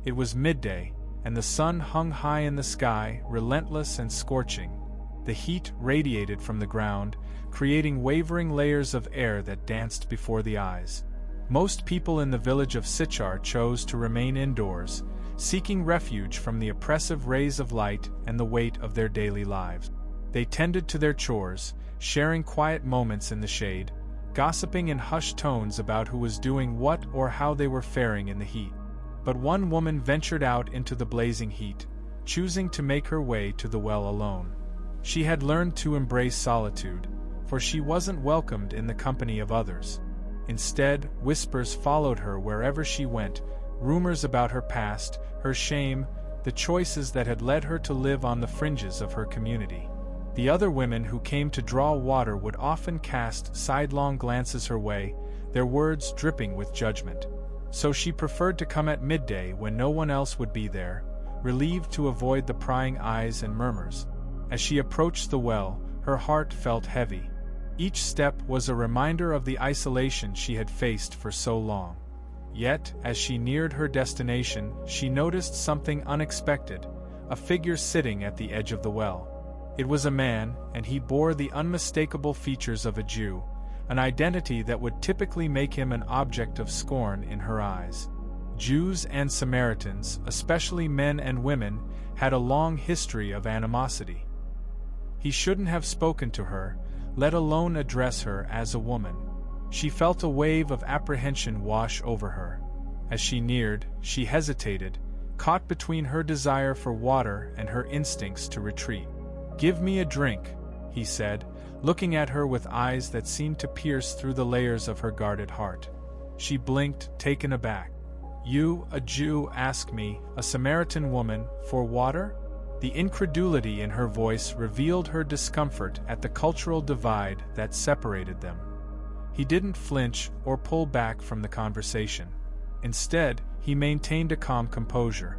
It was midday, and the sun hung high in the sky, relentless and scorching. The heat radiated from the ground, creating wavering layers of air that danced before the eyes. Most people in the village of Sichar chose to remain indoors, seeking refuge from the oppressive rays of light and the weight of their daily lives. They tended to their chores, sharing quiet moments in the shade, gossiping in hushed tones about who was doing what or how they were faring in the heat. But one woman ventured out into the blazing heat, choosing to make her way to the well alone. She had learned to embrace solitude, for she wasn't welcomed in the company of others. Instead, whispers followed her wherever she went, rumors about her past, her shame, the choices that had led her to live on the fringes of her community. The other women who came to draw water would often cast sidelong glances her way, their words dripping with judgment. So she preferred to come at midday when no one else would be there, relieved to avoid the prying eyes and murmurs. As she approached the well, her heart felt heavy. Each step was a reminder of the isolation she had faced for so long. Yet, as she neared her destination, she noticed something unexpected, a figure sitting at the edge of the well. It was a man, and he bore the unmistakable features of a Jew, an identity that would typically make him an object of scorn in her eyes. Jews and Samaritans, especially men and women, had a long history of animosity. He shouldn't have spoken to her, let alone address her as a woman. She felt a wave of apprehension wash over her. As she neared, she hesitated, caught between her desire for water and her instincts to retreat. "Give me a drink," he said, looking at her with eyes that seemed to pierce through the layers of her guarded heart. She blinked, taken aback. "You, a Jew, ask me, a Samaritan woman, for water?" The incredulity in her voice revealed her discomfort at the cultural divide that separated them. He didn't flinch or pull back from the conversation. Instead, he maintained a calm composure.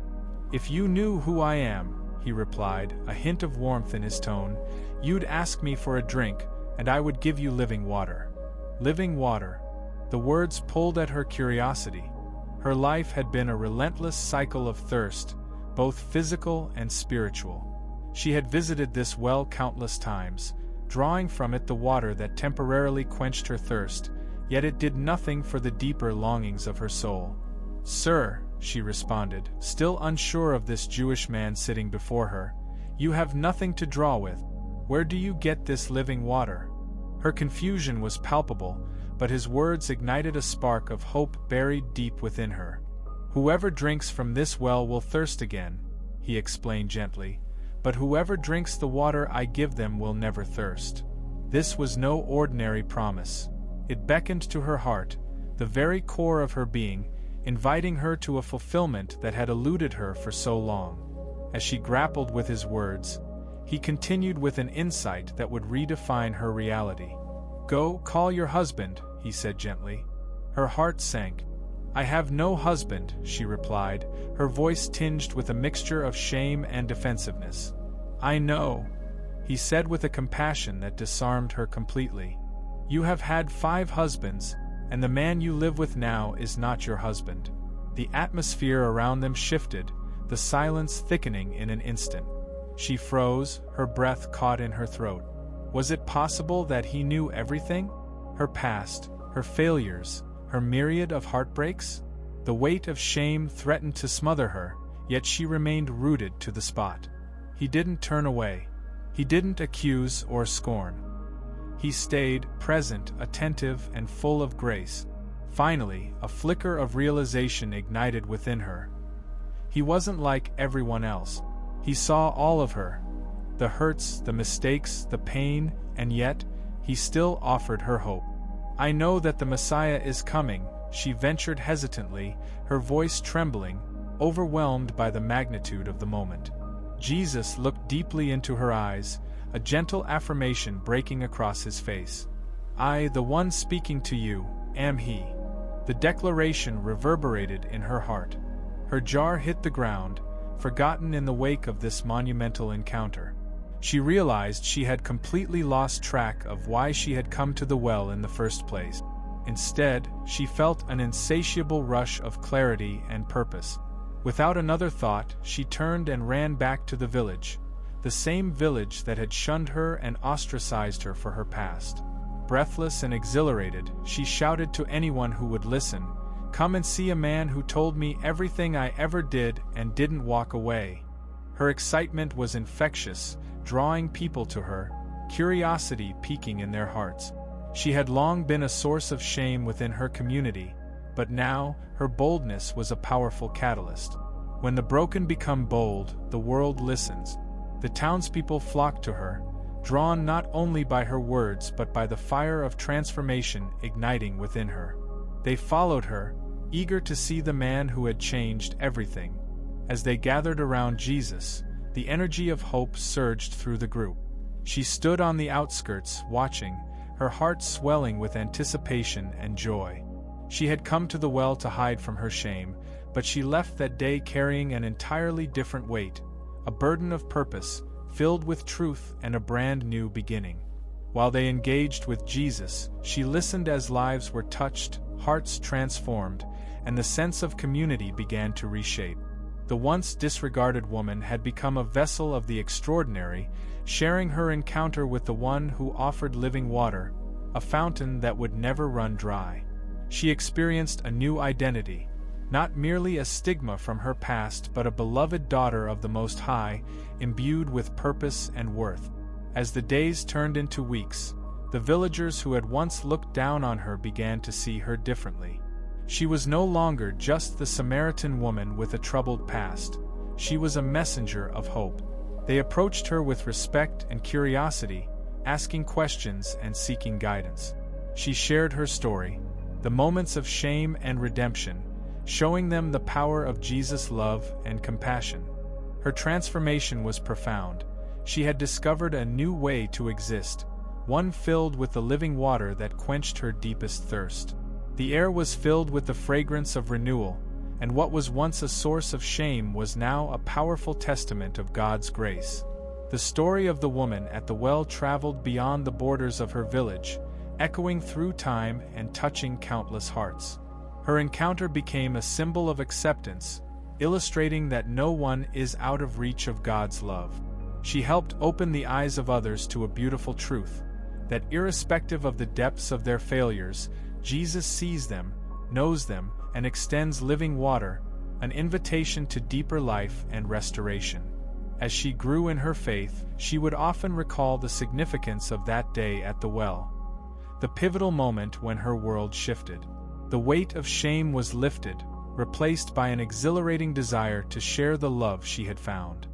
"If you knew who I am," he replied, a hint of warmth in his tone, "you'd ask me for a drink, and I would give you living water." Living water. The words pulled at her curiosity. Her life had been a relentless cycle of thirst, both physical and spiritual. She had visited this well countless times, drawing from it the water that temporarily quenched her thirst, yet it did nothing for the deeper longings of her soul. "Sir," she responded, still unsure of this Jewish man sitting before her, "you have nothing to draw with. Where do you get this living water?" Her confusion was palpable, but his words ignited a spark of hope buried deep within her. "Whoever drinks from this well will thirst again," he explained gently, "but whoever drinks the water I give them will never thirst." This was no ordinary promise. It beckoned to her heart, the very core of her being, inviting her to a fulfillment that had eluded her for so long. As she grappled with his words, he continued with an insight that would redefine her reality. "Go, call your husband," he said gently. Her heart sank. "I have no husband," she replied, her voice tinged with a mixture of shame and defensiveness. "I know," he said with a compassion that disarmed her completely. "You have had 5 husbands, and the man you live with now is not your husband." The atmosphere around them shifted, the silence thickening in an instant. She froze, her breath caught in her throat. Was it possible that he knew everything? Her past, her failures, her myriad of heartbreaks? The weight of shame threatened to smother her, yet she remained rooted to the spot. He didn't turn away. He didn't accuse or scorn. He stayed, present, attentive, and full of grace. Finally, a flicker of realization ignited within her. He wasn't like everyone else. He saw all of her. The hurts, the mistakes, the pain, and yet, he still offered her hope. "I know that the Messiah is coming," she ventured hesitantly, her voice trembling, overwhelmed by the magnitude of the moment. Jesus looked deeply into her eyes, a gentle affirmation breaking across his face. "I, the one speaking to you, am he." The declaration reverberated in her heart. Her jar hit the ground, forgotten in the wake of this monumental encounter. She realized she had completely lost track of why she had come to the well in the first place. Instead, she felt an insatiable rush of clarity and purpose. Without another thought, she turned and ran back to the village, the same village that had shunned her and ostracized her for her past. Breathless and exhilarated, she shouted to anyone who would listen, "Come and see a man who told me everything I ever did and didn't walk away." Her excitement was infectious, drawing people to her, curiosity piquing in their hearts. She had long been a source of shame within her community, but now her boldness was a powerful catalyst. When the broken become bold, the world listens. The townspeople flocked to her, drawn not only by her words but by the fire of transformation igniting within her. They followed her, eager to see the man who had changed everything. As they gathered around Jesus, the energy of hope surged through the group. She stood on the outskirts, watching, her heart swelling with anticipation and joy. She had come to the well to hide from her shame, but she left that day carrying an entirely different weight, a burden of purpose, filled with truth and a brand new beginning. While they engaged with Jesus, she listened as lives were touched, hearts transformed, and the sense of community began to reshape. The once disregarded woman had become a vessel of the extraordinary, sharing her encounter with the one who offered living water, a fountain that would never run dry. She experienced a new identity, not merely a stigma from her past but a beloved daughter of the Most High, imbued with purpose and worth. As the days turned into weeks, the villagers who had once looked down on her began to see her differently. She was no longer just the Samaritan woman with a troubled past. She was a messenger of hope. They approached her with respect and curiosity, asking questions and seeking guidance. She shared her story, the moments of shame and redemption, showing them the power of Jesus' love and compassion. Her transformation was profound. She had discovered a new way to exist, one filled with the living water that quenched her deepest thirst. The air was filled with the fragrance of renewal, and what was once a source of shame was now a powerful testament of God's grace. The story of the woman at the well traveled beyond the borders of her village, echoing through time and touching countless hearts. Her encounter became a symbol of acceptance, illustrating that no one is out of reach of God's love. She helped open the eyes of others to a beautiful truth, that irrespective of the depths of their failures, Jesus sees them, knows them, and extends living water, an invitation to deeper life and restoration. As she grew in her faith, she would often recall the significance of that day at the well, the pivotal moment when her world shifted. The weight of shame was lifted, replaced by an exhilarating desire to share the love she had found.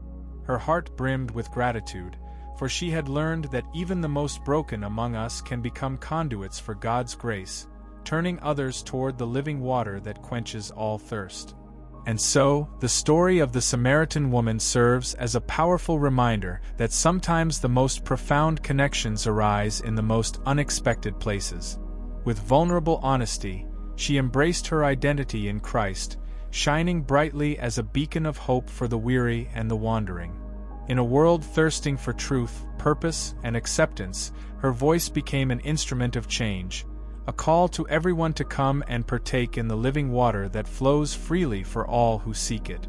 Her heart brimmed with gratitude, for she had learned that even the most broken among us can become conduits for God's grace, turning others toward the living water that quenches all thirst. And so, the story of the Samaritan woman serves as a powerful reminder that sometimes the most profound connections arise in the most unexpected places. With vulnerable honesty, she embraced her identity in Christ, shining brightly as a beacon of hope for the weary and the wandering. In a world thirsting for truth, purpose, and acceptance, her voice became an instrument of change, a call to everyone to come and partake in the living water that flows freely for all who seek it.